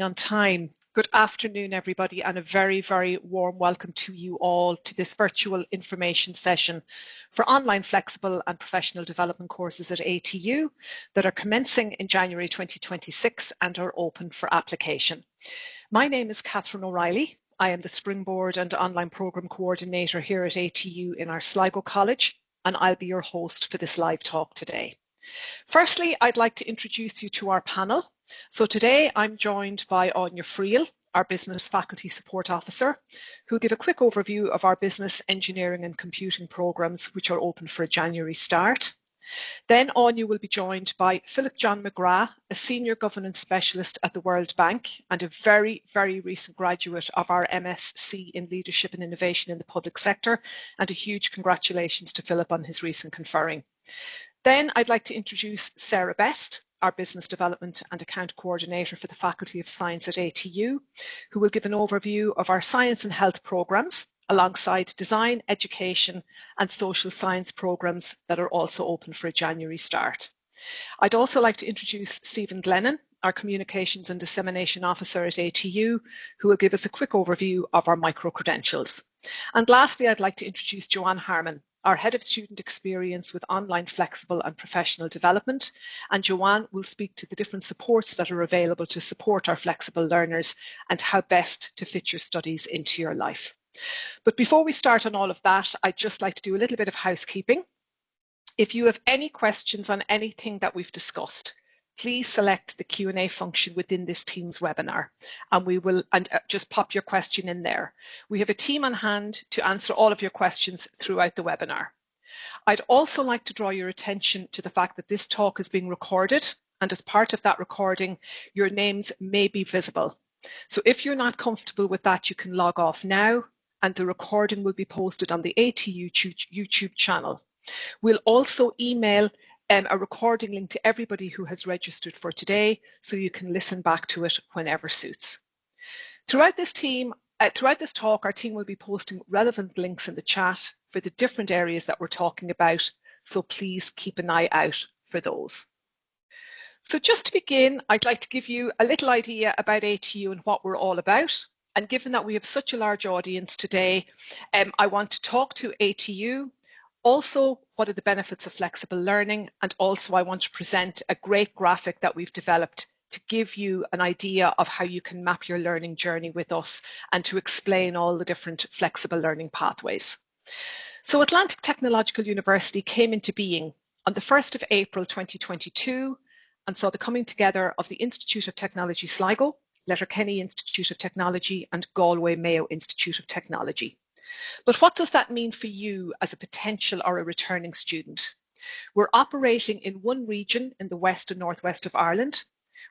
On time. Good afternoon, everybody, and a very, very warm welcome to you all to this virtual information session for online flexible and professional development courses at ATU that are commencing in January 2026 and are open for application. My name is Catherine O'Reilly. I am the Springboard and Online Programme Coordinator here at ATU in our Sligo College, and I'll be your host for this live talk today. Firstly, I'd like to introduce you to our panel. So today I'm joined by Aine Friel, our Business Faculty Support Officer, who'll give a quick overview of our business, engineering and computing programmes, which are open for a January start. Then Aine will be joined by Philip Mc Grath, a Senior Governance Specialist at the World Bank and a very, very recent graduate of our MSc in Leadership and Innovation in the Public Sector, and a huge congratulations to Philip on his recent conferring. Then I'd like to introduce Sarah Best, our Business Development and Account Coordinator for the Faculty of Science at ATU, who will give an overview of our science and health programmes alongside design, education and social science programmes that are also open for a January start. I'd also like to introduce Stephen Glennon, our Communications and Dissemination Officer at ATU, who will give us a quick overview of our micro-credentials. And lastly, I'd like to introduce Joanne Harmon, our Head of Student Experience with Online Flexible and Professional Development, and Joanne will speak to the different supports that are available to support our flexible learners and how best to fit your studies into your life. But before we start on all of that, I'd just like to do a little bit of housekeeping. If you have any questions on anything that we've discussed, please select the Q&A function within this Teams webinar and just pop your question in there. We have a team on hand to answer all of your questions throughout the webinar. I'd also like to draw your attention to the fact that this talk is being recorded, and as part of that recording, your names may be visible. So if you're not comfortable with that, you can log off now, and the recording will be posted on the ATU YouTube channel. We'll also email a recording link to everybody who has registered for today, so you can listen back to it whenever suits. Throughout this talk, our team will be posting relevant links in the chat for the different areas that we're talking about, so please keep an eye out for those. So just to begin, I'd like to give you a little idea about ATU and what we're all about. And given that we have such a large audience today, I want to talk to ATU. Also, what are the benefits of flexible learning? And also I want to present a great graphic that we've developed to give you an idea of how you can map your learning journey with us and to explain all the different flexible learning pathways. So Atlantic Technological University came into being on the 1st of April 2022 and saw the coming together of the Institute of Technology Sligo, Letterkenny Institute of Technology and Galway Mayo Institute of Technology. But what does that mean for you as a potential or a returning student? We're operating in one region in the west and northwest of Ireland.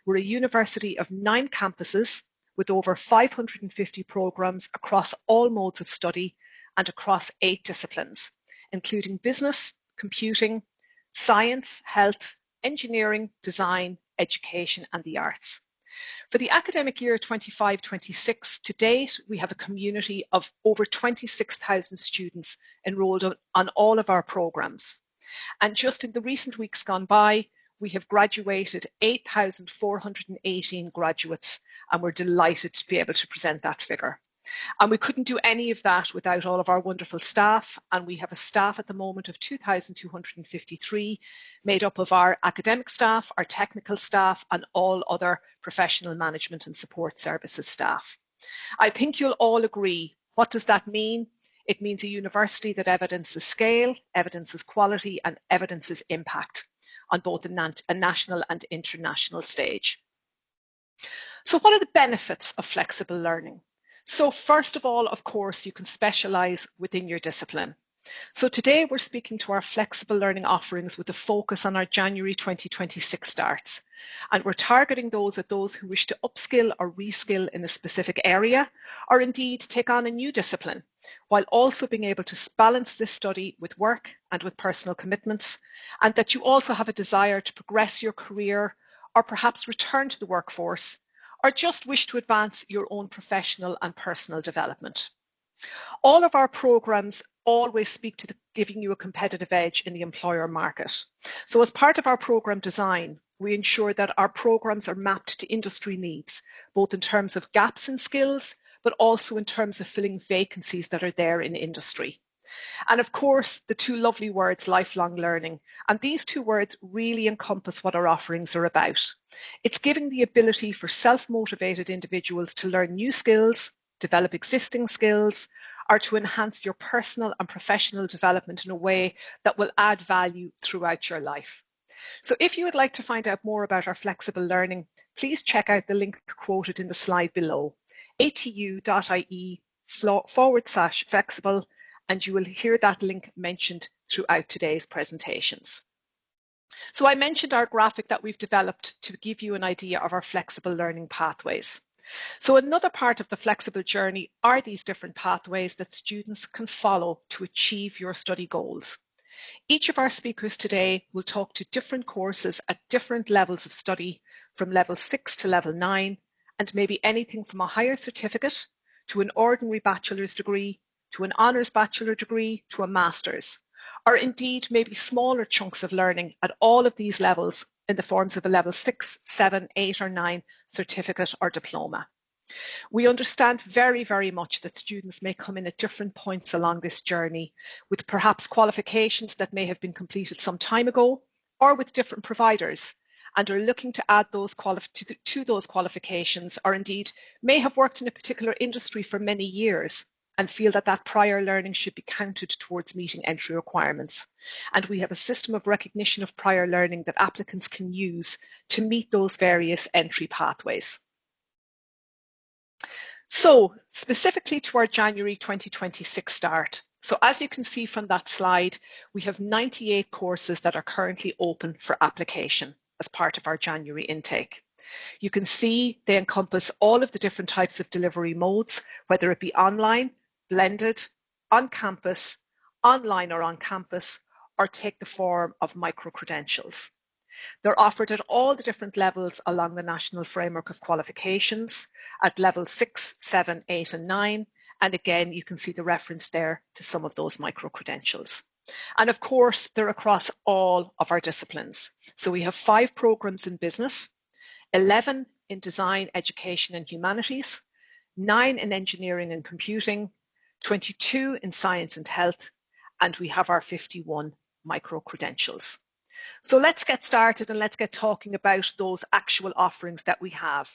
We're a university of 9 campuses with over 550 programmes across all modes of study and across 8 disciplines, including business, computing, science, health, engineering, design, education and the arts. For the academic year 25-26, to date, we have a community of over 26,000 students enrolled on all of our programmes. And just in the recent weeks gone by, we have graduated 8,418 graduates, and we're delighted to be able to present that figure. And we couldn't do any of that without all of our wonderful staff, and we have a staff at the moment of 2,253 made up of our academic staff, our technical staff and all other professional management and support services staff. I think you'll all agree, what does that mean? It means a university that evidences scale, evidences quality and evidences impact on both a national and international stage. So what are the benefits of flexible learning? So first of all, of course, you can specialise within your discipline. So today we're speaking to our flexible learning offerings with a focus on our January 2026 starts. And we're targeting those who wish to upskill or reskill in a specific area, or indeed take on a new discipline, while also being able to balance this study with work and with personal commitments, and that you also have a desire to progress your career or perhaps return to the workforce, or just wish to advance your own professional and personal development. All of our programmes always speak to giving you a competitive edge in the employer market. So as part of our programme design, we ensure that our programs are mapped to industry needs, both in terms of gaps in skills, but also in terms of filling vacancies that are there in industry. And of course, the two lovely words, lifelong learning. And these two words really encompass what our offerings are about. It's giving the ability for self-motivated individuals to learn new skills, develop existing skills, or to enhance your personal and professional development in a way that will add value throughout your life. So if you would like to find out more about our flexible learning, please check out the link quoted in the slide below, atu.ie/flexible, and you will hear that link mentioned throughout today's presentations. So I mentioned our graphic that we've developed to give you an idea of our flexible learning pathways. So another part of the flexible journey are these different pathways that students can follow to achieve your study goals. Each of our speakers today will talk to different courses at different levels of study, from level 6 to level 9, and maybe anything from a higher certificate to an ordinary bachelor's degree, to an honours bachelor degree, to a master's, or indeed maybe smaller chunks of learning at all of these levels in the forms of a level 6, 7, 8 or 9 certificate or diploma. We understand very, very much that students may come in at different points along this journey with perhaps qualifications that may have been completed some time ago or with different providers and are looking to add those to those qualifications, or indeed may have worked in a particular industry for many years and feel that that prior learning should be counted towards meeting entry requirements. And we have a system of recognition of prior learning that applicants can use to meet those various entry pathways. So specifically to our January 2026 start. So as you can see from that slide, we have 98 courses that are currently open for application as part of our January intake. You can see they encompass all of the different types of delivery modes, whether it be online, blended, on campus, online or on campus, or take the form of micro-credentials. They're offered at all the different levels along the national framework of qualifications at level 6, 7, 8 and 9. And again, you can see the reference there to some of those micro-credentials. And of course, they're across all of our disciplines. So we have 5 programs in business, 11 in design, education and humanities, 9 in engineering and computing, 22 in science and health, and we have our 51 micro-credentials. So let's get started and let's get talking about those actual offerings that we have.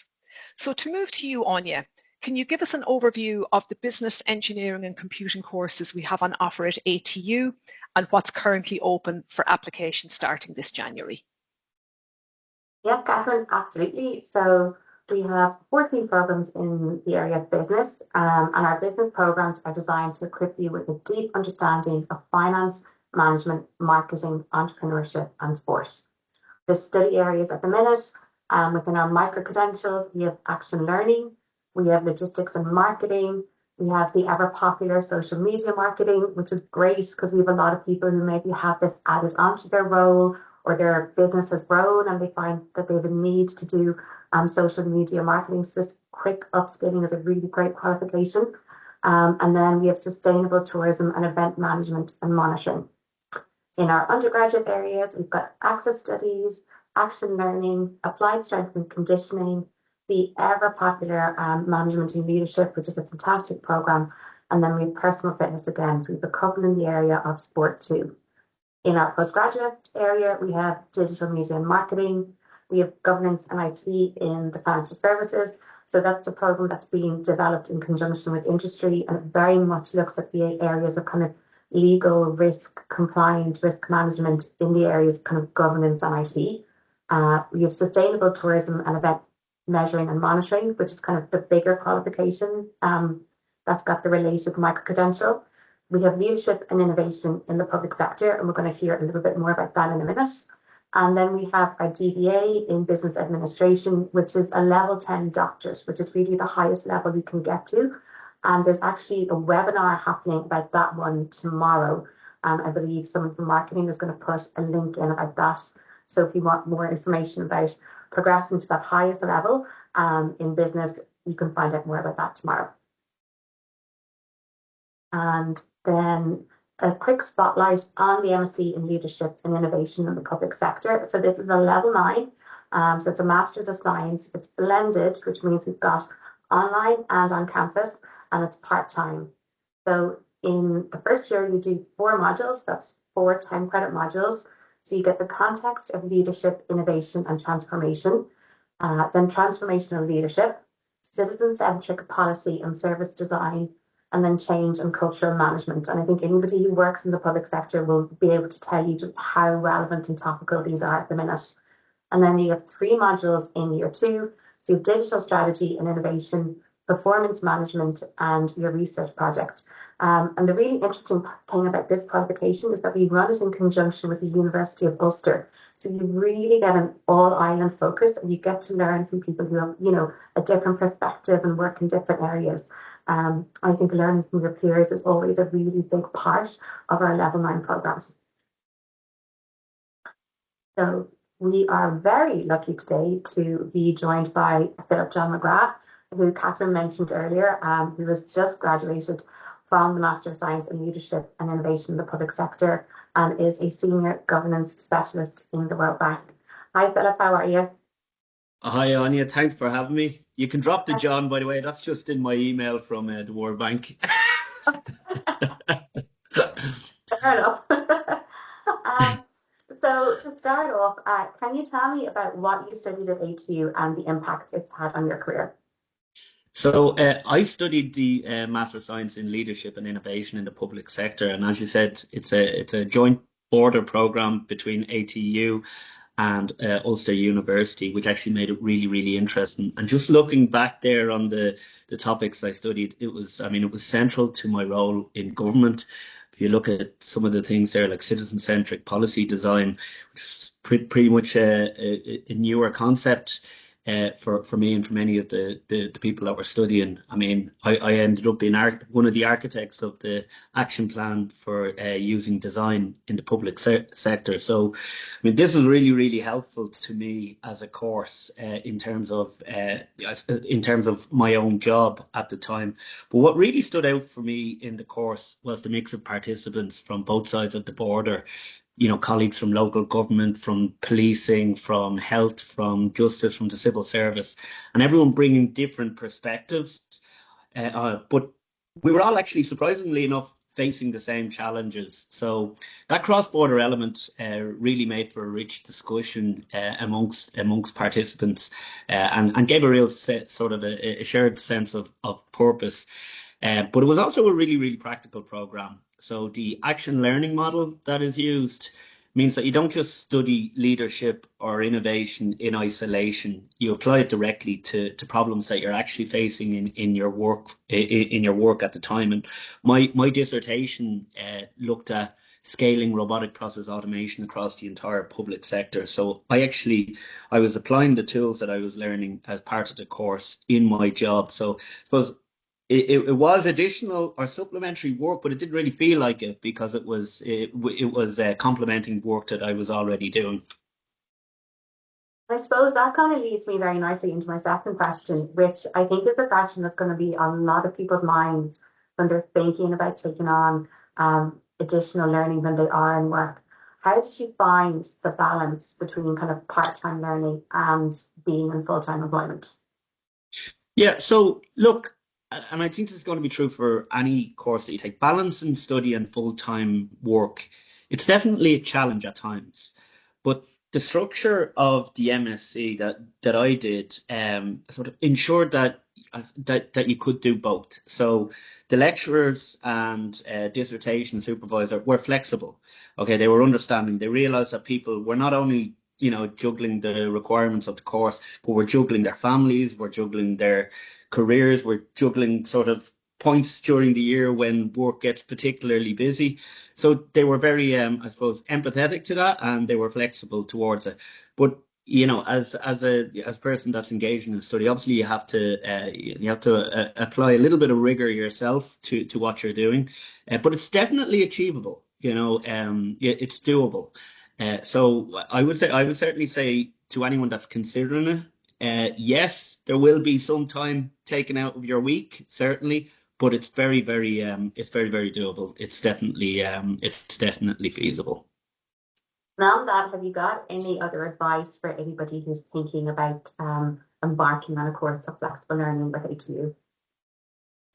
So to move to you, Aine, can you give us an overview of the business, engineering and computing courses we have on offer at ATU and what's currently open for application starting this January? Yes, Catherine, absolutely. So we have 14 programs in the area of business, and our business programs are designed to equip you with a deep understanding of finance, management, marketing, entrepreneurship, and sport. The study areas at the minute, within our micro-credentials, we have action learning, we have logistics and marketing, we have the ever popular social media marketing, which is great because we have a lot of people who maybe have this added onto their role or their business has grown and they find that they have a need to do social media marketing. So this quick upskilling is a really great qualification. And then we have sustainable tourism and event management and monitoring. In our undergraduate areas, we've got access studies, action learning, applied strength and conditioning, the ever popular management and leadership, which is a fantastic program. And then we have personal fitness again. So we have a couple in the area of sport too. In our postgraduate area, we have digital media and marketing. We have governance and IT in the financial services. So that's a program that's being developed in conjunction with industry, and it very much looks at the areas of kind of legal, risk, compliant, risk management in the areas of kind of governance and IT. We have sustainable tourism and event measuring and monitoring, which is kind of the bigger qualification that's got the related micro-credential. We have leadership and innovation in the public sector, and we're going to hear a little bit more about that in a minute. And then we have our DBA in business administration, which is a level 10 doctorate, which is really the highest level you can get to. And there's actually a webinar happening about that one tomorrow. I believe someone from marketing is going to put a link in about that. So if you want more information about progressing to that highest level in business, you can find out more about that tomorrow. And then a quick spotlight on the MSc in Leadership and Innovation in the Public Sector. So this is a level 9, So it's a Master's of Science. It's blended, which means we've got online and on campus, and it's part-time. So in the first year, you do 4 modules. That's 4 10-credit modules. So you get the context of leadership, innovation, and transformation. Then transformational leadership, citizen-centric policy and service design, and then change and cultural management. And I think anybody who works in the public sector will be able to tell you just how relevant and topical these are at the minute. And then you have 3 modules in year 2. So you have digital strategy and innovation, performance management, and your research project. And the really interesting thing about this qualification is that we run it in conjunction with the University of Ulster. So you really get an all-island focus, and you get to learn from people who have, a different perspective and work in different areas. I think learning from your peers is always a really big part of our level 9 programs. So we are very lucky today to be joined by Philip Mc Grath, who Catherine mentioned earlier, who has just graduated from the Master of Science in Leadership and Innovation in the Public Sector and is a Senior Governance Specialist in the World Bank. Hi Philip, how are you? Hi, Anya. Thanks for having me. You can drop the John, by the way. That's just in my email from the World Bank. Fair enough. So to start off, can you tell me about what you studied at ATU and the impact it's had on your career? So I studied the Master of Science in Leadership and Innovation in the public sector, and as you said, it's a joint border program between ATU and Ulster University, which actually made it really, really interesting. And just looking back there on the topics I studied, it was central to my role in government. If you look at some of the things there, like citizen-centric policy design, which is pretty much a newer concept for me and for many of the people that were studying. I ended up being one of the architects of the action plan for using design in the public sector. So, this was really, really helpful to me as a course in terms of my own job at the time. But what really stood out for me in the course was the mix of participants from both sides of the border. Colleagues from local government, from policing, from health, from justice, from the civil service, and everyone bringing different perspectives. But we were all actually, surprisingly enough, facing the same challenges. So that cross-border element really made for a rich discussion amongst participants and gave a real sort of a shared sense of purpose. But it was also a really, really practical program. So the action learning model that is used means that you don't just study leadership or innovation in isolation. You apply it directly to problems that you're actually facing in your work at the time. And my dissertation looked at scaling robotic process automation across the entire public sector. So I was applying the tools that I was learning as part of the course in my job. So I suppose it was additional or supplementary work, but it didn't really feel like it because it was complementing work that I was already doing. I suppose that kind of leads me very nicely into my second question, which I think is a question that's going to be on a lot of people's minds when they're thinking about taking on additional learning when they are in work. How did you find the balance between kind of part-time learning and being in full-time employment? Yeah, so look, and I think this is going to be true for any course that you take, balance in study and full-time work. It's definitely a challenge at times, but the structure of the MSc that I did sort of ensured that you could do both. So the lecturers and dissertation supervisor were flexible. Okay, they were understanding. They realized that people were not only juggling the requirements of the course, but we're juggling their families, we're juggling their careers, we're juggling sort of points during the year when work gets particularly busy. So they were very, I suppose, empathetic to that, and they were flexible towards it. But as a person that's engaged in the study, obviously you have to apply a little bit of rigor yourself to what you're doing, but it's definitely achievable. It's doable. So I would certainly say to anyone that's considering it, yes, there will be some time taken out of your week, certainly, but it's very, very, very doable. It's definitely feasible. Now that, have you got any other advice for anybody who's thinking about embarking on a course of flexible learning with ATU?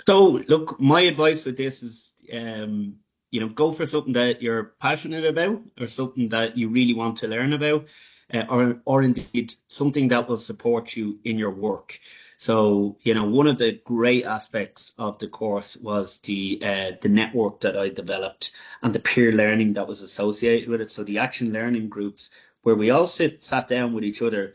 So, look, my advice with this is, go for something that you're passionate about or something that you really want to learn about, or indeed something that will support you in your work. So, one of the great aspects of the course was the network that I developed and the peer learning that was associated with it. So the action learning groups where we all sat down with each other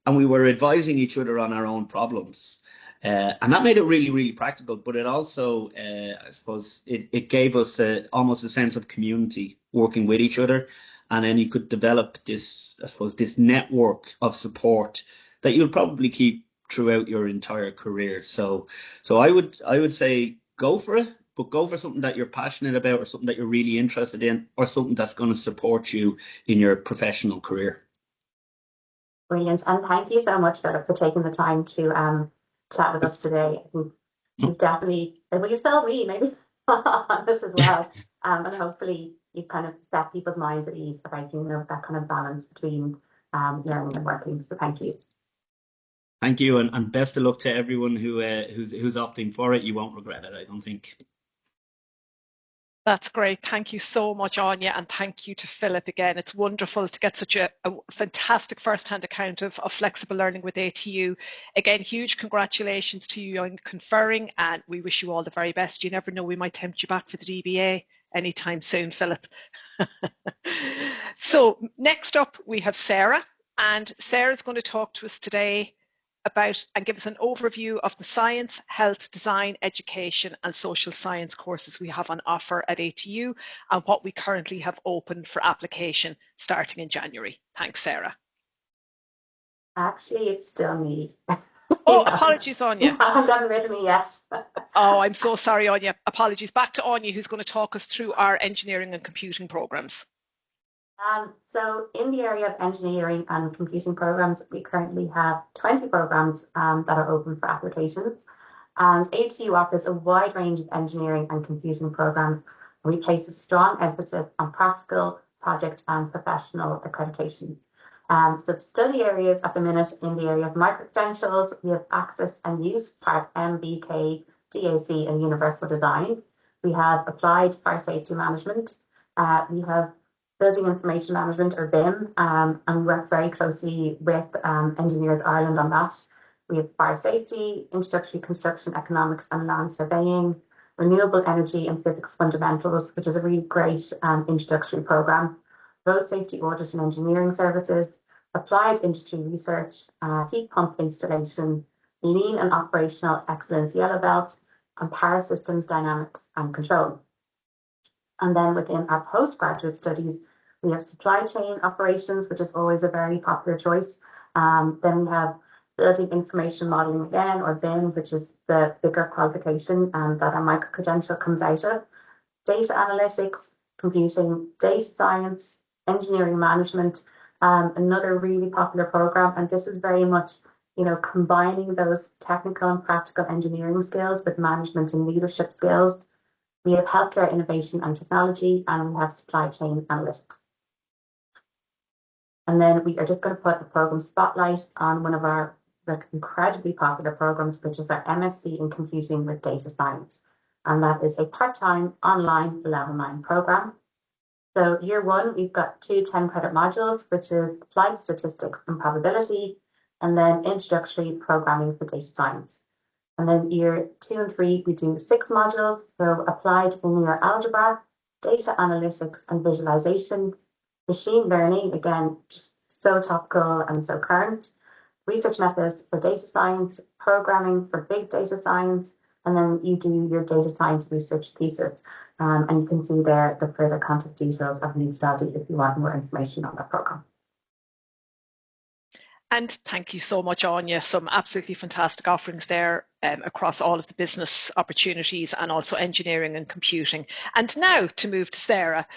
and we were advising each other on our own problems. And that made it really, really practical, but it also, I suppose, it gave us almost a sense of community working with each other. And then you could develop this, I suppose, this network of support that you'll probably keep throughout your entire career. So I would say go for it, but go for something that you're passionate about or something that you're really interested in or something that's going to support you in your professional career. Brilliant. And thank you so much, Philip, for taking the time to chat with us today. I think you've definitely, well, you've sold me maybe on this as well. And hopefully you've kind of set people's minds at ease about, that kind of balance between learning and working. So thank you. Thank you, and best of luck to everyone who's opting for it. You won't regret it, I don't think. That's great. Thank you so much, Aine, and thank you to Philip again. It's wonderful to get such a fantastic first-hand account of flexible learning with ATU. Again, huge congratulations to you on conferring, and we wish you all the very best. You never know, we might tempt you back for the DBA anytime soon, Philip. So next up, we have Sarah, and Sarah's going to talk to us today about and give us an overview of the science, health, design, education and social science courses we have on offer at ATU and what we currently have open for application starting in January. Thanks, Sarah. Actually, it's still me. Oh, apologies, Aine. You haven't gotten rid of me yet. Oh, I'm so sorry, Aine. Apologies. Back to Aine, who's going to talk us through our engineering and computing programs. So in the area of engineering and computing programs, we currently have 20 programs that are open for applications. And ATU offers a wide range of engineering and computing programs. We place a strong emphasis on practical, project and professional accreditation. So the study areas at the minute in the area of micro-credentials, we have access and use part MBK, DAC and universal design. We have applied fire safety management. We have Building Information Management, or BIM, and we work very closely with Engineers Ireland on that. We have fire safety, introductory construction economics and land surveying, renewable energy and physics fundamentals, which is a really great introductory program, road safety audit and engineering services, applied industry research, heat pump installation, lean and operational excellence yellow belt, and power systems dynamics and control. And then within our postgraduate studies, we have supply chain operations, which is always a very popular choice. Then we have building information modeling again, or BIM, which is the bigger qualification that our micro-credential comes out of. Data analytics, computing, data science, engineering management, another really popular program. And this is very much, combining those technical and practical engineering skills with management and leadership skills. We have healthcare innovation and technology, and we have supply chain analytics. And then we are just going to put a program spotlight on one of our incredibly popular programs, which is our MSc in Computing with Data Science. And that is a part-time online level 9 program. So year one, we've got 2 10-credit modules, which is applied statistics and probability, and then introductory programming for data science. And then year 2 and 3, we do 6 modules, so applied linear algebra, data analytics and visualization, machine learning, again, just so topical and so current, research methods for data science, programming for big data science, and then you do your data science research thesis. And you can see there the further contact details of New Study if you want more information on that program. And thank you so much, Aine. Some absolutely fantastic offerings there across all of the business opportunities and also engineering and computing. And now to move to Sarah,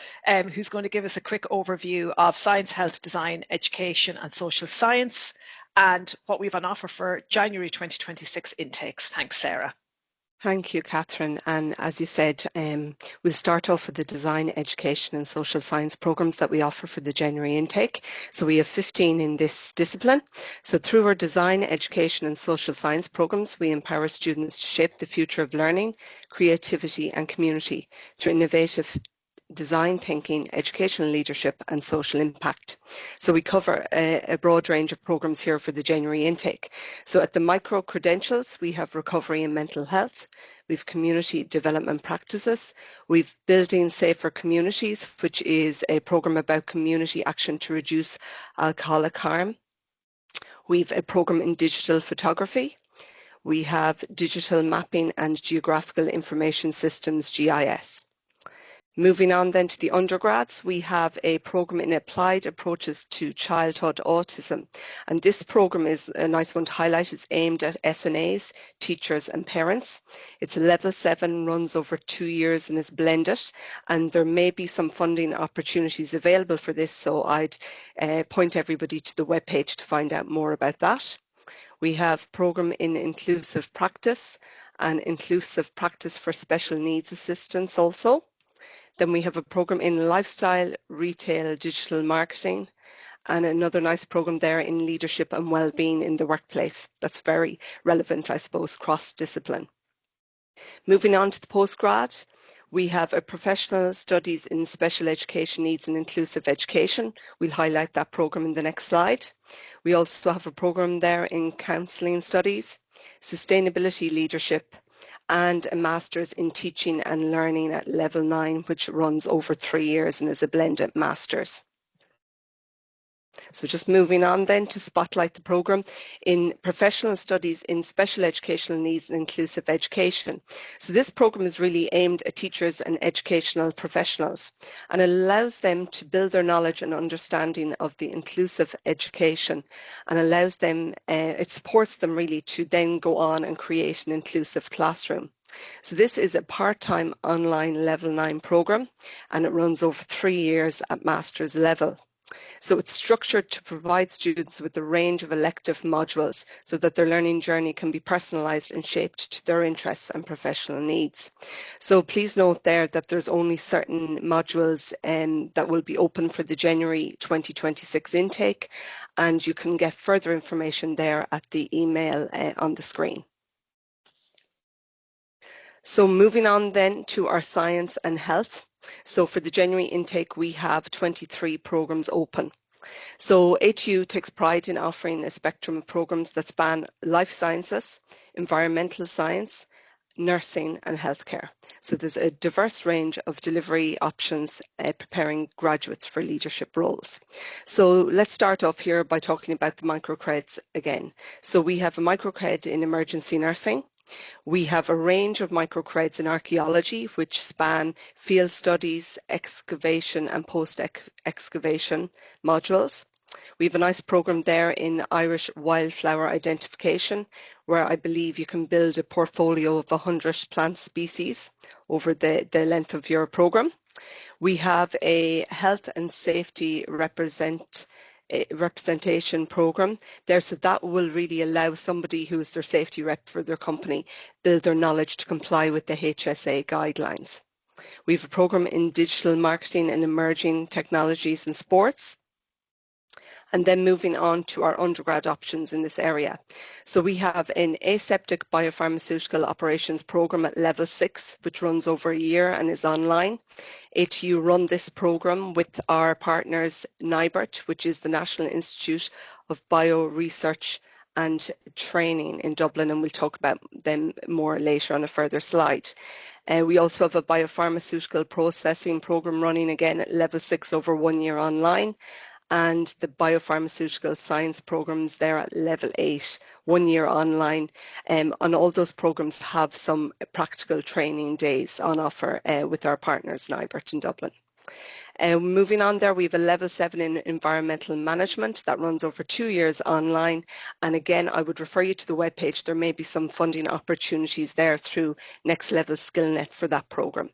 who's going to give us a quick overview of science, health, design, education and social science and what we have on offer for January 2026 intakes. Thanks, Sarah. Thank you, Catherine. And as you said, we'll start off with the design, education and social science programs that we offer for the January intake. So we have 15 in this discipline. So through our design, education and social science programs, we empower students to shape the future of learning, creativity and community through innovative design thinking, educational leadership and social impact. So we cover a broad range of programs here for the January intake. So at the micro credentials, we have recovery and mental health, we've community development practices, we've building safer communities, which is a program about community action to reduce alcoholic harm. We've a program in digital photography. We have digital mapping and geographical information systems, GIS. Moving on then to the undergrads, we have a program in applied approaches to childhood autism. And this program is a nice one to highlight. It's aimed at SNAs, teachers and parents. It's a level 7, runs over 2 years and is blended. And there may be some funding opportunities available for this. So I'd point everybody to the webpage to find out more about that. We have program in inclusive practice and inclusive practice for special needs assistance also. Then we have a program in lifestyle, retail, digital marketing, and another nice program there in leadership and well-being in the workplace. That's very relevant, I suppose, cross-discipline. Moving on to the postgrad, we have a professional studies in special education needs and inclusive education. We'll highlight that program in the next slide. We also have a program there in counselling studies, sustainability leadership, and a master's in teaching and learning at level 9, which runs over 3 years and is a blended master's. So just moving on then to spotlight the programme in professional studies in special educational needs and inclusive education. So this programme is really aimed at teachers and educational professionals and allows them to build their knowledge and understanding of the inclusive education and allows them, it supports them really to then go on and create an inclusive classroom. So this is a part-time online level 9 programme and it runs over 3 years at master's level. So it's structured to provide students with a range of elective modules so that their learning journey can be personalised and shaped to their interests and professional needs. So please note there that there's only certain modules that will be open for the January 2026 intake, and you can get further information there at the email on the screen. So moving on then to our science and health. So for the January intake, we have 23 programmes open. So ATU takes pride in offering a spectrum of programmes that span life sciences, environmental science, nursing and healthcare. So there's a diverse range of delivery options preparing graduates for leadership roles. So let's start off here by talking about the microcreds again. So we have a microcred in emergency nursing. We have a range of microcreds in archaeology, which span field studies, excavation and post-excavation modules. We have a nice programme there in Irish wildflower identification, where I believe you can build a portfolio of 100 plant species over the length of your programme. We have a health and safety representation program there, so that will really allow somebody who is their safety rep for their company build their knowledge to comply with the HSA guidelines. We have a program in digital marketing and emerging technologies and sports. And then moving on to our undergrad options in this area. So we have an aseptic biopharmaceutical operations program at level 6, which runs over a year and is online. ATU run this program with our partners NIBRT, which is the National Institute of Bioresearch and Training in Dublin, and we'll talk about them more later on a further slide. We also have a biopharmaceutical processing program running again at level 6 over 1 year online, and the biopharmaceutical science programs there at level 8, 1 year online. And all those programs have some practical training days on offer with our partners NIBRT in Dublin. Moving on there, we have a level 7 in environmental management that runs over 2 years online. And again, I would refer you to the webpage. There may be some funding opportunities there through Next Level SkillNet for that program.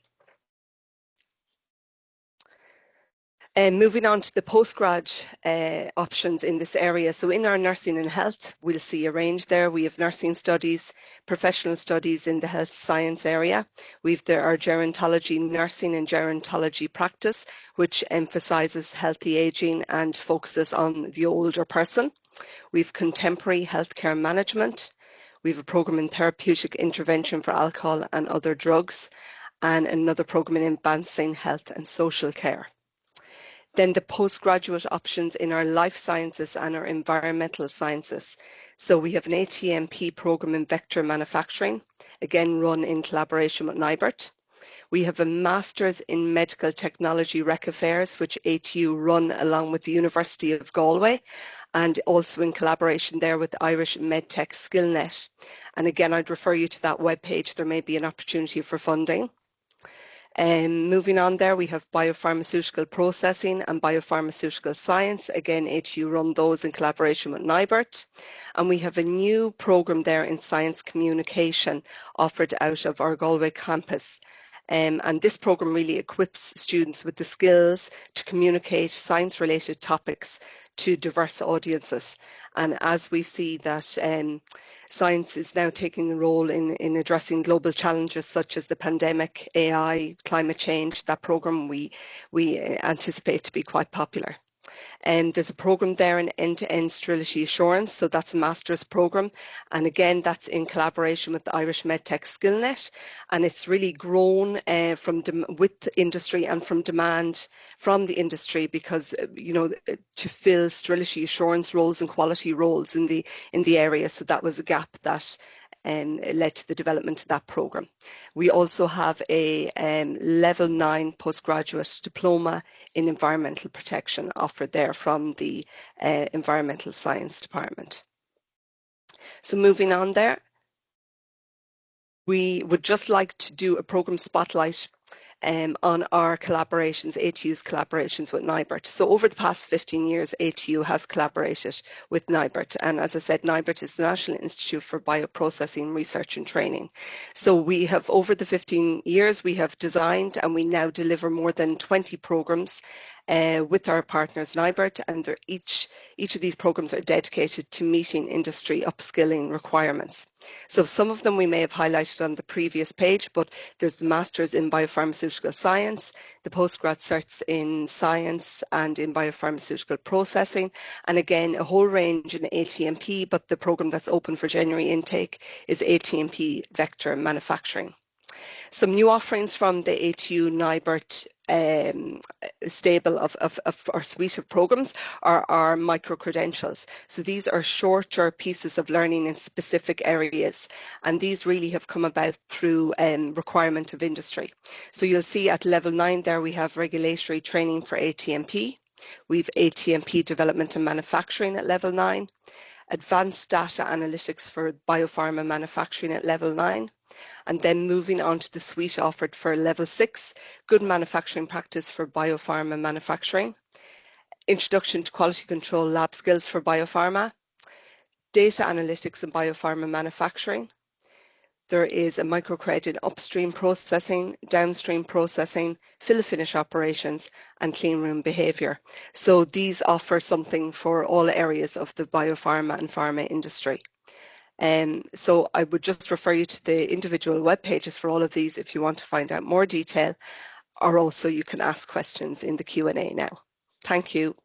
Moving on to the postgrad options in this area. So in our nursing and health, we'll see a range there. We have nursing studies, professional studies in the health science area. We've our gerontology nursing and gerontology practice, which emphasises healthy ageing and focuses on the older person. We've contemporary healthcare management. We have a programme in therapeutic intervention for alcohol and other drugs, and another programme in advancing health and social care. Then the postgraduate options in our life sciences and our environmental sciences. So we have an ATMP programme in vector manufacturing, again run in collaboration with NIBRT. We have a Master's in Medical Technology Rec Affairs, which ATU run along with the University of Galway, and also in collaboration there with the Irish MedTech SkillNet. And again, I'd refer you to that webpage. There may be an opportunity for funding. Moving on there, we have biopharmaceutical processing and biopharmaceutical science. Again, ATU run those in collaboration with NIBRT. And we have a new programme there in science communication offered out of our Galway campus. And this programme really equips students with the skills to communicate science-related topics to diverse audiences. And as we see that science is now taking the role in addressing global challenges such as the pandemic, AI, climate change, that programme we anticipate to be quite popular. There's a programme there in end-to-end sterility assurance, so that's a master's programme, and again that's in collaboration with the Irish MedTech SkillNet, and it's really grown with industry and from demand from the industry, because to fill sterility assurance roles and quality roles in the area, so that was a gap that led to the development of that programme. We also have a level 9 postgraduate diploma in environmental protection offered there from the environmental science department. So moving on there, we would just like to do a programme spotlight on our collaborations, ATU's collaborations with NIBRT. So over the past 15 years, ATU has collaborated with NIBRT. And as I said, NIBRT is the National Institute for Bioprocessing Research and Training. So we have, over the 15 years, we have designed and we now deliver more than 20 programs with our partners NIBRT, and each of these programs are dedicated to meeting industry upskilling requirements. So some of them we may have highlighted on the previous page, but there's the Masters in Biopharmaceutical Science, the Postgrad Certs in Science and in Biopharmaceutical Processing, and again a whole range in ATMP, but the programme that's open for January intake is ATMP Vector Manufacturing. Some new offerings from the ATU NIBRT stable of our suite of programs are our micro-credentials. So these are shorter pieces of learning in specific areas, and these really have come about through requirement of industry. So you'll see at level 9 there we have regulatory training for ATMP. We've ATMP development and manufacturing at level 9, advanced data analytics for biopharma manufacturing at level 9. And then moving on to the suite offered for level 6, good manufacturing practice for biopharma manufacturing, introduction to quality control lab skills for biopharma, data analytics and biopharma manufacturing. There is a microcred in upstream processing, downstream processing, fill finish operations, and clean room behaviour. So these offer something for all areas of the biopharma and pharma industry. So I would just refer you to the individual web pages for all of these if you want to find out more detail, or also you can ask questions in the Q&A now. Thank you.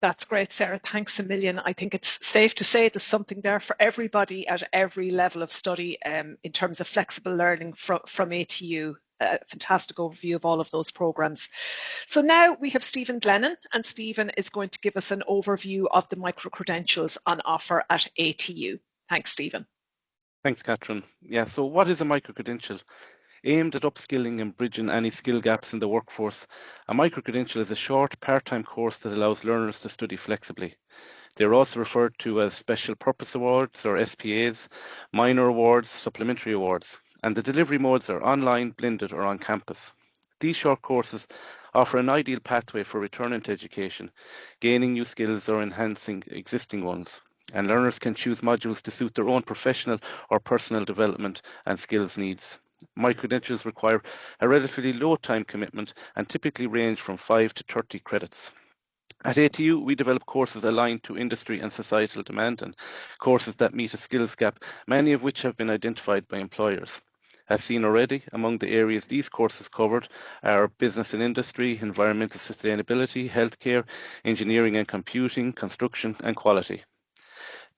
That's great, Sarah. Thanks a million. I think it's safe to say there's something there for everybody at every level of study in terms of flexible learning from ATU. Fantastic overview of all of those programs. So now we have Stephen Glennon, and Stephen is going to give us an overview of the micro-credentials on offer at ATU. Thanks, Stephen. Thanks, Catherine. Yeah, so what is a micro-credential? Aimed at upskilling and bridging any skill gaps in the workforce, a micro-credential is a short part-time course that allows learners to study flexibly. They are also referred to as Special Purpose Awards or SPAs, Minor Awards, Supplementary Awards, and the delivery modes are online, blended or on campus. These short courses offer an ideal pathway for returning to education, gaining new skills or enhancing existing ones. And learners can choose modules to suit their own professional or personal development and skills needs. Micro-credentials require a relatively low time commitment and typically range from 5 to 30 credits. At ATU, we develop courses aligned to industry and societal demand and courses that meet a skills gap, many of which have been identified by employers. As seen already, among the areas these courses covered are business and industry, environmental sustainability, healthcare, engineering and computing, construction and quality.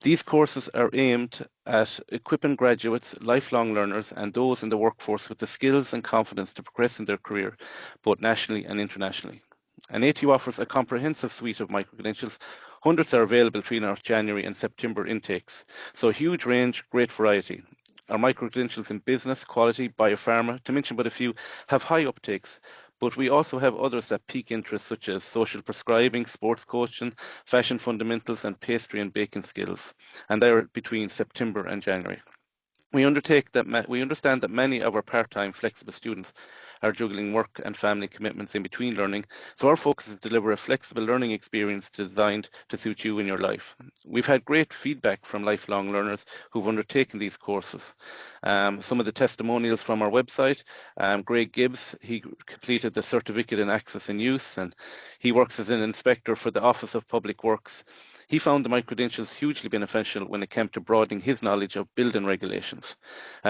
These courses are aimed at equipping graduates, lifelong learners and those in the workforce with the skills and confidence to progress in their career, both nationally and internationally. And ATU offers a comprehensive suite of micro-credentials. Hundreds are available between our January and September intakes. So a huge range, great variety. Our micro-credentials in business, quality, biopharma, to mention but a few, have high uptakes, but we also have others that pique interest, such as social prescribing, sports coaching, fashion fundamentals, and pastry and baking skills. And they're between September and January. We understand that many of our part-time flexible students are juggling work and family commitments in between learning, so our focus is to deliver a flexible learning experience designed to suit you in your life. We've had great feedback from lifelong learners who've undertaken these courses. Some of the testimonials from our website, Greg Gibbs, he completed the Certificate in Access and Use, and he works as an inspector for the Office of Public Works. He found the micro-credentials hugely beneficial when it came to broadening his knowledge of building regulations.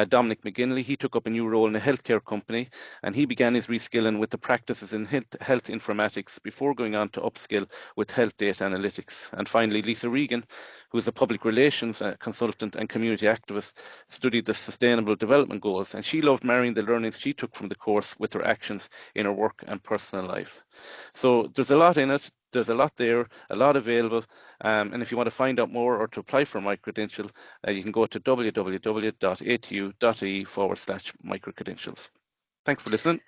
Dominic McGinley, he took up a new role in a healthcare company, and he began his reskilling with the practices in health informatics before going on to upskill with health data analytics. And finally, Lisa Regan, who is a public relations consultant and community activist, studied the Sustainable Development Goals, and she loved marrying the learnings she took from the course with her actions in her work and personal life. So there's a lot in it. There's a lot there, a lot available, and if you want to find out more or to apply for a micro-credential, you can go to www.atu.ie/micro-credentials. Thanks for listening.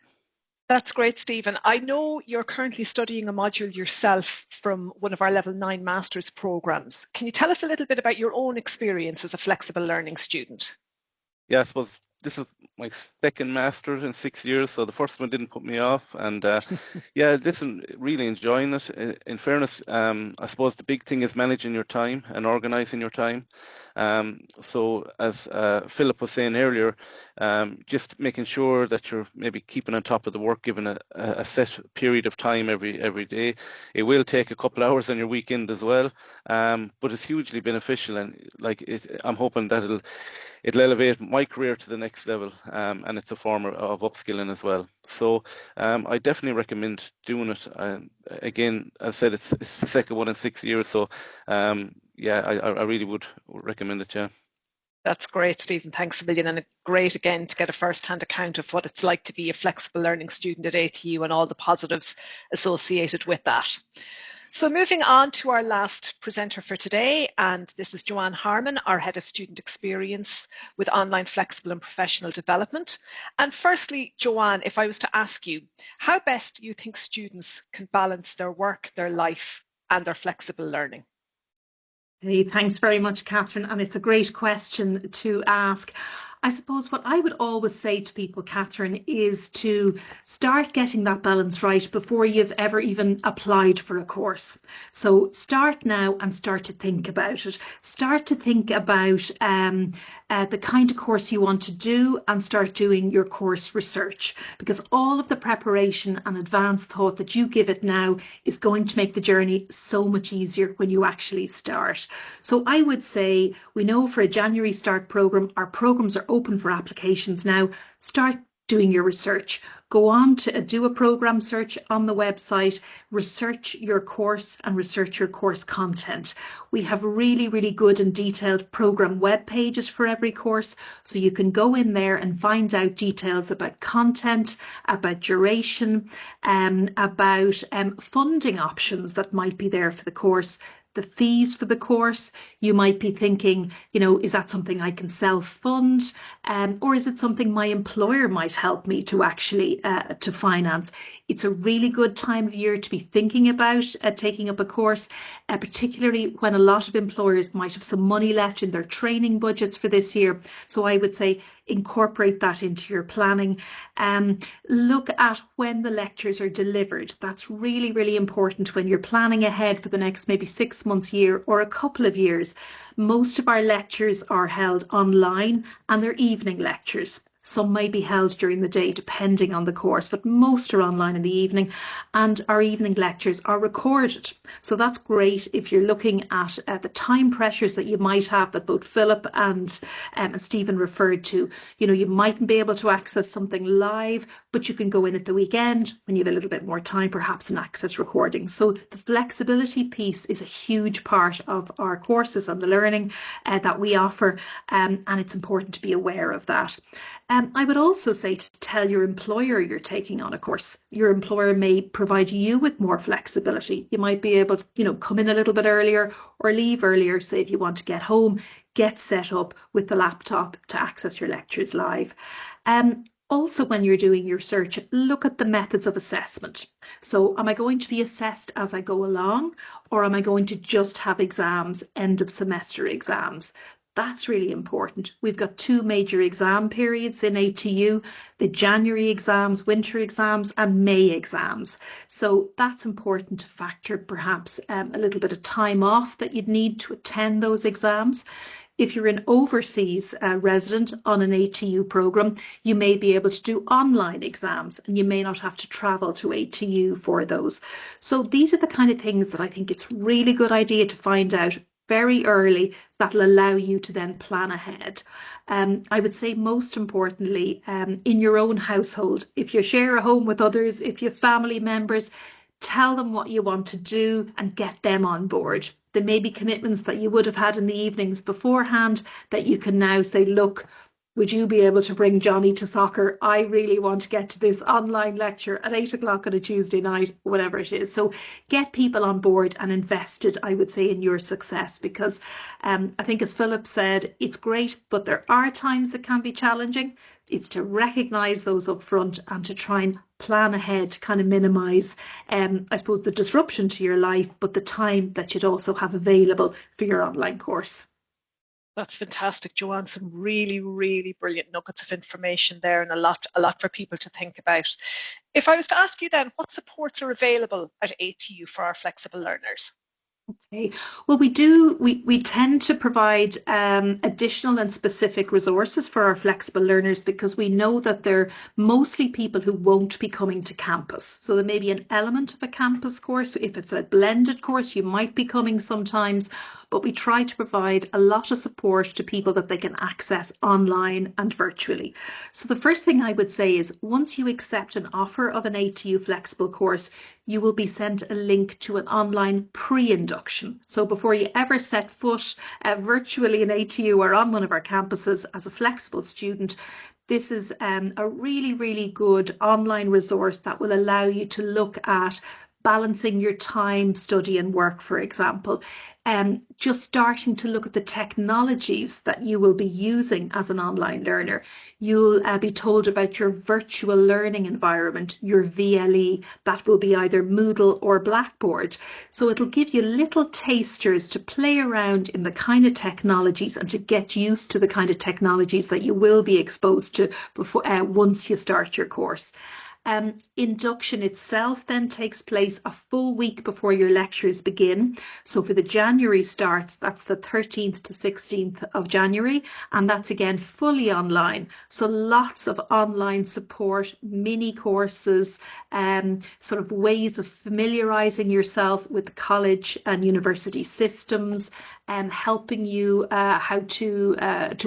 That's great, Stephen. I know you're currently studying a module yourself from one of our Level 9 Masters programs. Can you tell us a little bit about your own experience as a flexible learning student? Yeah, I suppose this is my second master in 6 years, so the first one didn't put me off. And yeah, listen, really enjoying it. In fairness, I suppose the big thing is managing your time and organising your time. So as Philip was saying earlier, just making sure that you're maybe keeping on top of the work, given a set period of time every day. It will take a couple hours on your weekend as well, but it's hugely beneficial, and I'm hoping that it'll elevate my career to the next level, and it's a form of upskilling as well. So I definitely recommend doing it. Again, as I said, it's the second one in 6 years, so yeah, I really would recommend it, yeah. That's great, Stephen. Thanks a million, and great again to get a first-hand account of what it's like to be a flexible learning student at ATU and all the positives associated with that. So moving on to our last presenter for today, and this is Joanne Harmon, our Head of Student Experience with Online Flexible and Professional Development. And firstly, Joanne, if I was to ask you, how best do you think students can balance their work, their life, and their flexible learning? Hey, thanks very much, Catherine, and it's a great question to ask. I suppose what I would always say to people, Catherine, is to start getting that balance right before you've ever even applied for a course. So start now and start to think about it. Start to think about the kind of course you want to do and start doing your course research, because all of the preparation and advanced thought that you give it now is going to make the journey so much easier when you actually start. So I would say, we know for a January start programme, our programmes are open for applications now. Start doing your research. Go on to do a program search on the website, research your course and research your course content. We have really, really good and detailed program web pages for every course, so you can go in there and find out details about content, about duration, about funding options that might be there for the course. The fees for the course, you might be thinking, is that something I can self-fund, or is it something my employer might help me to actually to finance? It's a really good time of year to be thinking about taking up a course, particularly when a lot of employers might have some money left in their training budgets for this year. So I would say incorporate that into your planning. Look at when the lectures are delivered. That's really, really important when you're planning ahead for the next maybe 6 months, year, or a couple of years. Most of our lectures are held online and they're evening lectures. Some may be held during the day depending on the course, but most are online in the evening, and our evening lectures are recorded. So that's great if you're looking at the time pressures that you might have, that both Philip and Stephen referred to. You know, you mightn't be able to access something live, but you can go in at the weekend when you have a little bit more time, perhaps, and access recordings. So the flexibility piece is a huge part of our courses and the learning that we offer, and it's important to be aware of that. I would also say to tell your employer you're taking on a course. Your employer may provide you with more flexibility. You might be able to, you know, come in a little bit earlier or leave earlier. Say if you want to get home, get set up with the laptop to access your lectures live. Also, when you're doing your search, look at the methods of assessment. So am I going to be assessed as I go along, or am I going to just have exams, end of semester exams? That's really important. We've got 2 major exam periods in ATU, the January exams, winter exams, and May exams. So that's important to factor, perhaps a little bit of time off that you'd need to attend those exams. If you're an overseas resident on an ATU programme, you may be able to do online exams, and you may not have to travel to ATU for those. So these are the kind of things that I think it's really good idea to find out very early, that'll allow you to then plan ahead. I would say most importantly, in your own household, if you share a home with others, if you have family members, tell them what you want to do and get them on board. There may be commitments that you would have had in the evenings beforehand that you can now say, look, would you be able to bring Johnny to soccer? I really want to get to this online lecture at 8 o'clock on a Tuesday night, whatever it is. So get people on board and invested, I would say, in your success, because I think, as Philip said, it's great, but there are times that can be challenging. It's to recognise those up front and to try and plan ahead to kind of minimise, I suppose, the disruption to your life, but the time that you'd also have available for your online course. That's fantastic, Joanne. Some really, really brilliant nuggets of information there, and a lot for people to think about. If I was to ask you then, what supports are available at ATU for our flexible learners? Okay. Well, we tend to provide additional and specific resources for our flexible learners, because we know that they're mostly people who won't be coming to campus. So there may be an element of a campus course. If it's a blended course, you might be coming sometimes, but we try to provide a lot of support to people that they can access online and virtually. So the first thing I would say is, once you accept an offer of an ATU flexible course, you will be sent a link to an online pre-induction. So before you ever set foot virtually in ATU or on one of our campuses as a flexible student, this is a really, really good online resource that will allow you to look at balancing your time, study and work, for example. Just starting to look at the technologies that you will be using as an online learner. You'll be told about your virtual learning environment, your VLE, that will be either Moodle or Blackboard. So it'll give you little tasters to play around in the kind of technologies and to get used to the kind of technologies that you will be exposed to before, once you start your course. Induction itself then takes place a full week before your lectures begin. So for the January starts, that's the 13th to 16th of January, and that's again fully online. So lots of online support, mini courses, sort of ways of familiarising yourself with the college and university systems, helping you how to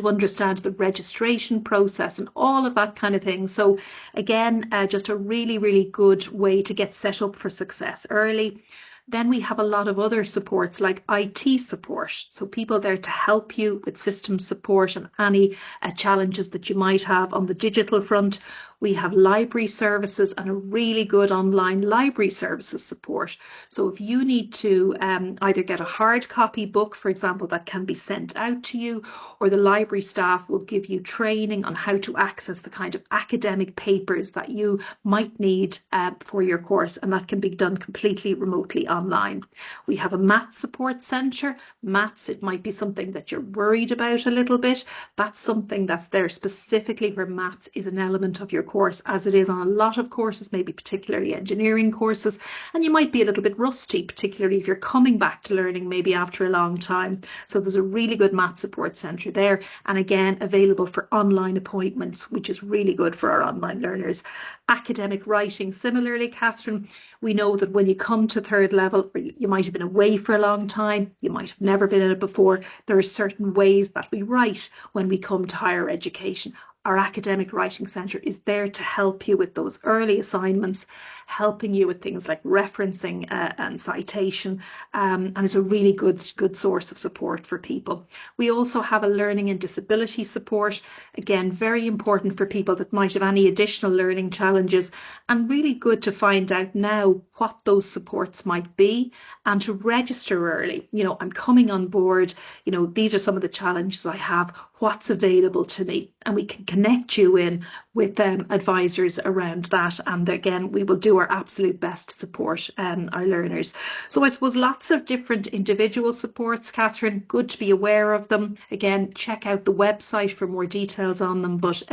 understand the registration process and all of that kind of thing. So again, just a really, really good way to get set up for success early. Then we have a lot of other supports like IT support. So people there to help you with system support and any challenges that you might have on the digital front. We have library services and a really good online library services support. So if you need to either get a hard copy book, for example, that can be sent out to you, or the library staff will give you training on how to access the kind of academic papers that you might need for your course, and that can be done completely remotely online. We have a maths support centre. Maths, it might be something that you're worried about a little bit. That's something that's there specifically where maths is an element of your course, as it is on a lot of courses, maybe particularly engineering courses, and you might be a little bit rusty, particularly if you're coming back to learning maybe after a long time. So there's a really good maths support centre there, and again available for online appointments, which is really good for our online learners. Academic writing, similarly, Catherine, we know that when you come to third level, or you might have been away for a long time, you might have never been in it before, there are certain ways that we write when we come to higher education. Our academic writing centre is there to help you with those early assignments, helping you with things like referencing and citation, and is a really good source of support for people. We also have a learning and disability support, again very important for people that might have any additional learning challenges, and really good to find out now what those supports might be and to register early. You know, I'm coming on board, you know, these are some of the challenges I have, what's available to me, and we can connect you in with advisors around that, and again we will do our absolute best to support our learners. So I suppose lots of different individual supports, Catherine, good to be aware of them. Again, check out the website for more details on them, but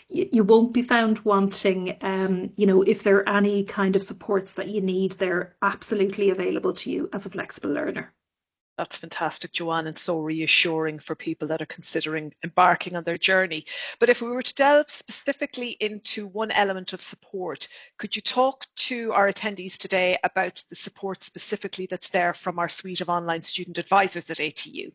you won't be found wanting, you know, if there are any kind of supports that you need, they're absolutely available to you as a flexible learner. That's fantastic, Joanne, and so reassuring for people that are considering embarking on their journey. But if we were to delve specifically into one element of support, could you talk to our attendees today about the support specifically that's there from our suite of online student advisors at ATU?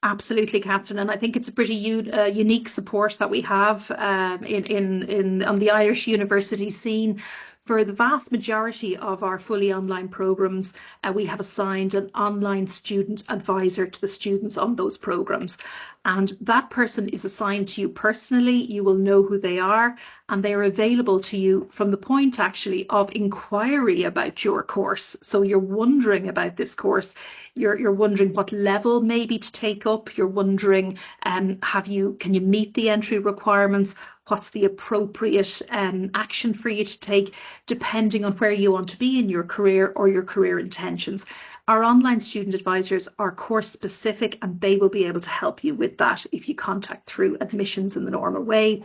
Absolutely, Catherine, and I think it's a pretty unique support that we have on the Irish university scene. For the vast majority of our fully online programs, we have assigned an online student advisor to the students on those programs. And that person is assigned to you personally. You will know who they are, and they are available to you from the point actually of inquiry about your course. So you're wondering about this course, you're wondering what level maybe to take up, you're wondering can you meet the entry requirements, what's the appropriate action for you to take depending on where you want to be in your career or your career intentions. Our online student advisors are course specific, and they will be able to help you with that if you contact through admissions in the normal way.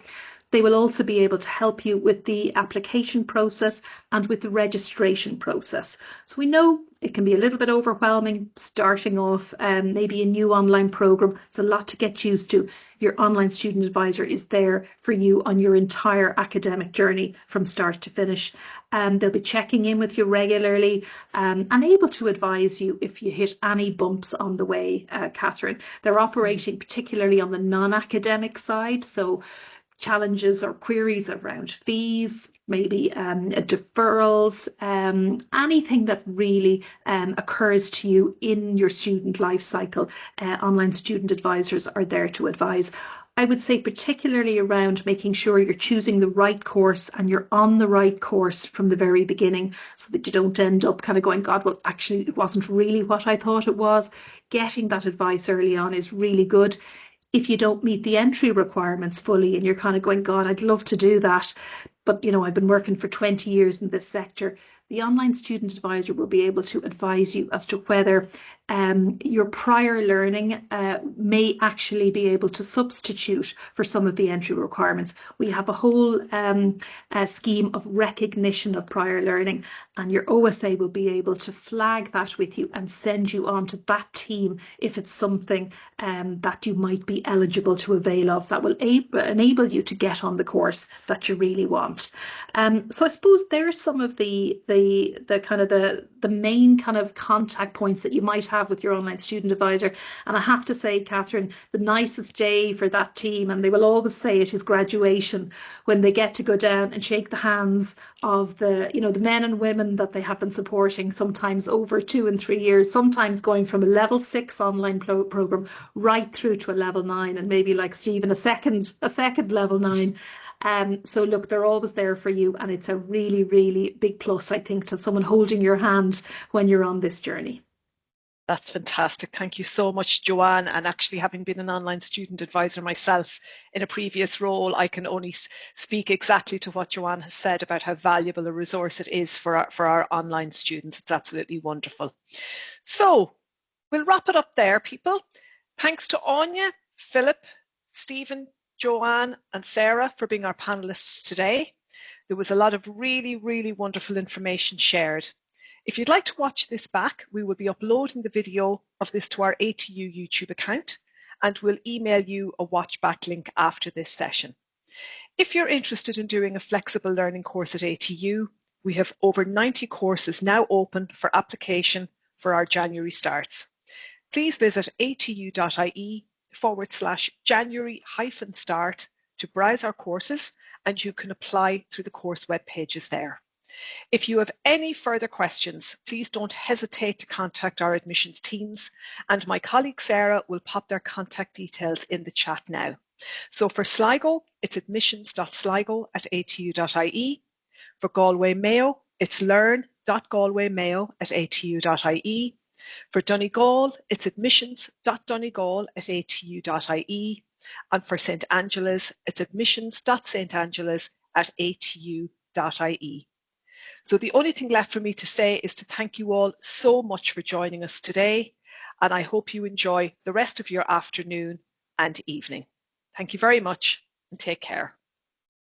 They will also be able to help you with the application process and with the registration process. So we know it can be a little bit overwhelming starting off maybe a new online program. It's a lot to get used to. Your online student advisor is there for you on your entire academic journey from start to finish. They'll be checking in with you regularly and able to advise you if you hit any bumps on the way, Catherine. They're operating particularly on the non-academic side, so challenges or queries around fees, maybe deferrals, anything that really occurs to you in your student life cycle. Online student advisors are there to advise. I would say particularly around making sure you're choosing the right course and you're on the right course from the very beginning, so that you don't end up kind of going, God, well, actually, it wasn't really what I thought it was. Getting that advice early on is really good. If you don't meet the entry requirements fully and you're kind of going, God, I'd love to do that, but you know, I've been working for 20 years in this sector, the online student advisor will be able to advise you as to whether your prior learning may actually be able to substitute for some of the entry requirements. We have a whole scheme of recognition of prior learning, and your OSA will be able to flag that with you and send you on to that team if it's something that you might be eligible to avail of, that will enable you to get on the course that you really want. So I suppose there's some of the kind of the main kind of contact points that you might have with your online student advisor. And I have to say, Catherine, the nicest day for that team, and they will always say it, is graduation, when they get to go down and shake the hands of the men and women that they have been supporting, sometimes over 2 and 3 years, sometimes going from a level 6 online program right through to a level 9, and maybe like Stephen, a second level 9. So look, they're always there for you, and it's a really, really big plus, I think, to someone holding your hand when you're on this journey. That's fantastic. Thank you so much, Joanne. And actually, having been an online student advisor myself in a previous role, I can only speak exactly to what Joanne has said about how valuable a resource it is for our online students. It's absolutely wonderful. So we'll wrap it up there, people. Thanks to Aine, Philip, Stephen, Joanne, and Sarah for being our panelists today. There was a lot of really, really wonderful information shared. If you'd like to watch this back, we will be uploading the video of this to our ATU YouTube account, and we'll email you a watch back link after this session. If you're interested in doing a flexible learning course at ATU, we have over 90 courses now open for application for our January starts. Please visit atu.ie/January-start to browse our courses, and you can apply through the course web pages there. If you have any further questions, please don't hesitate to contact our admissions teams, and my colleague Sarah will pop their contact details in the chat now. So for Sligo, it's admissions.sligo@atu.ie. For Galway Mayo, it's learn.galwaymayo@atu.ie. For Donegal, it's admissions.donegal@atu.ie. And for St Angela's, it's admissions.stangela's@atu.ie. So the only thing left for me to say is to thank you all so much for joining us today, and I hope you enjoy the rest of your afternoon and evening. Thank you very much, and take care.